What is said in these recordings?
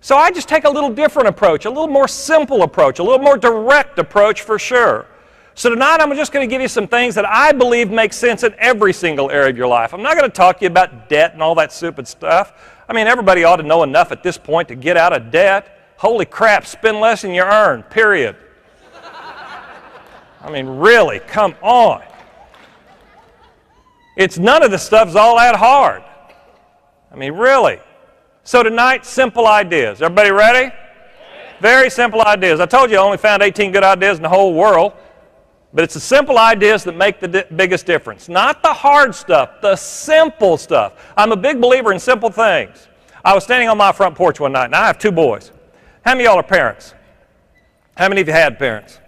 So I just take a little different approach, a little more simple approach, a little more direct approach for sure. So tonight I'm just going to give you some things that I believe make sense in every single area of your life. I'm not going to talk to you about debt and all that stupid stuff. I mean, everybody ought to know enough at this point to get out of debt. Holy crap, spend less than you earn, period. I mean, really, come on. It's none of the stuff's all that hard. I mean, really. So tonight, simple ideas. Everybody ready? Very simple ideas. I told you I only found 18 good ideas in the whole world. But it's the simple ideas that make the biggest difference. Not the hard stuff, the simple stuff. I'm a big believer in simple things. I was standing on my front porch one night, and I have 2 boys. How many of y'all are parents? How many of you had parents?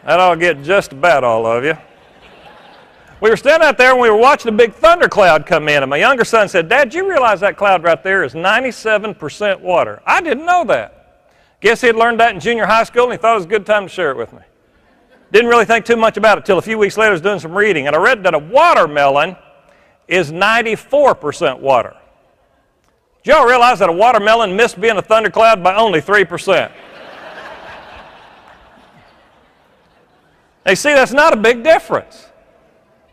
That ought to get just about all of you. We were standing out there and we were watching a big thundercloud come in, and my younger son said, "Dad, do you realize that cloud right there is 97% water?" I didn't know that. Guess he had learned that in junior high school, and he thought it was a good time to share it with me. Didn't really think too much about it until a few weeks later I was doing some reading, and I read that a watermelon is 94% water. Did y'all realize that a watermelon missed being a thundercloud by only 3%? Now, you see, that's not a big difference.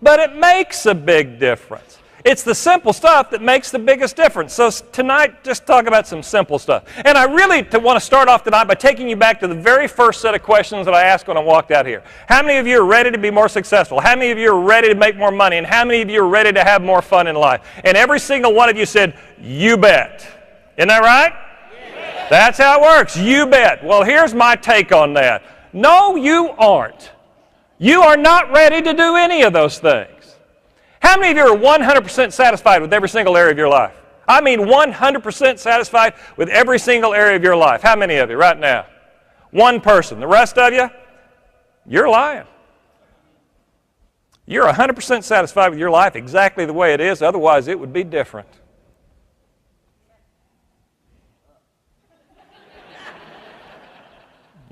But it makes a big difference. It's the simple stuff that makes the biggest difference. So tonight, just talk about some simple stuff. And I really want to start off tonight by taking you back to the very first set of questions that I asked when I walked out here. How many of you are ready to be more successful? How many of you are ready to make more money? And how many of you are ready to have more fun in life? And every single one of you said, "You bet." Isn't that right? Yes. That's how it works. You bet. Well, here's my take on that. No, you aren't. You are not ready to do any of those things. How many of you are 100% satisfied with every single area of your life? I mean 100% satisfied with every single area of your life. How many of you right now? One person. The rest of you, you're lying. You're 100% satisfied with your life exactly the way it is, otherwise it would be different.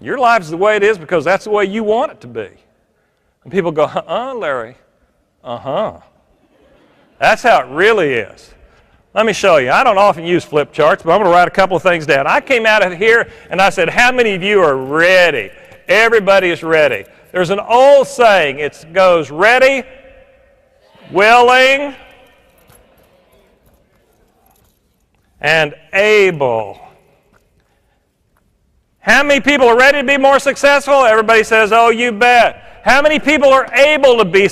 Your life's the way it is because that's the way you want it to be. And people go, Larry, That's how it really is. Let me show you. I don't often use flip charts, but I'm going to write a couple of things down. I came out of here and I said, how many of you are ready? Everybody is ready. There's an old saying. It goes, ready, willing, and able. How many people are ready to be more successful? Everybody says, oh, you bet. How many people are able to be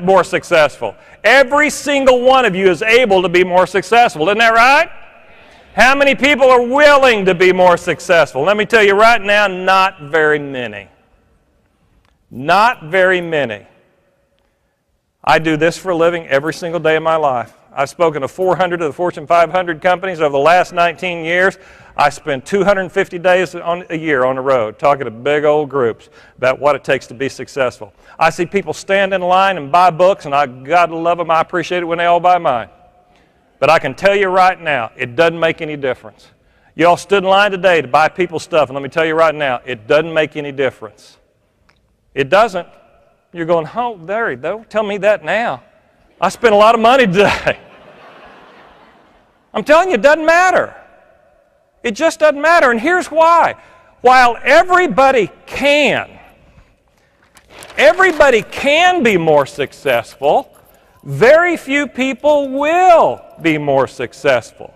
more successful? Every single one of you is able to be more successful. Isn't that right? How many people are willing to be more successful? Let me tell you right now, not very many. Not very many. I do this for a living every single day of my life. I've spoken to 400 of the Fortune 500 companies over the last 19 years. I spend 250 days a year on the road talking to big old groups about what it takes to be successful. I see people stand in line and buy books, and God love them, I appreciate it when they all buy mine. But I can tell you right now, it doesn't make any difference. You all stood in line today to buy people's stuff, and let me tell you right now, it doesn't make any difference. It doesn't. You're going, oh, Larry, don't tell me that now. I spent a lot of money today. I'm telling you, it doesn't matter. It just doesn't matter, and here's why. While everybody can be more successful, very few people will be more successful.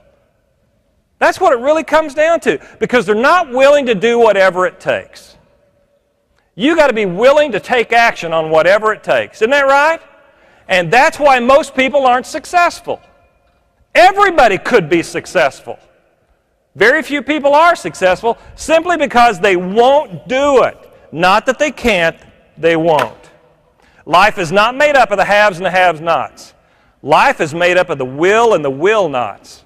That's what it really comes down to, because they're not willing to do whatever it takes. You got to be willing to take action on whatever it takes. Isn't that right? And that's why most people aren't successful. Everybody could be successful. Very few people are successful simply because they won't do it. Not that they can't, they won't. Life is not made up of the haves and the have-nots. Life is made up of the will and the will-nots.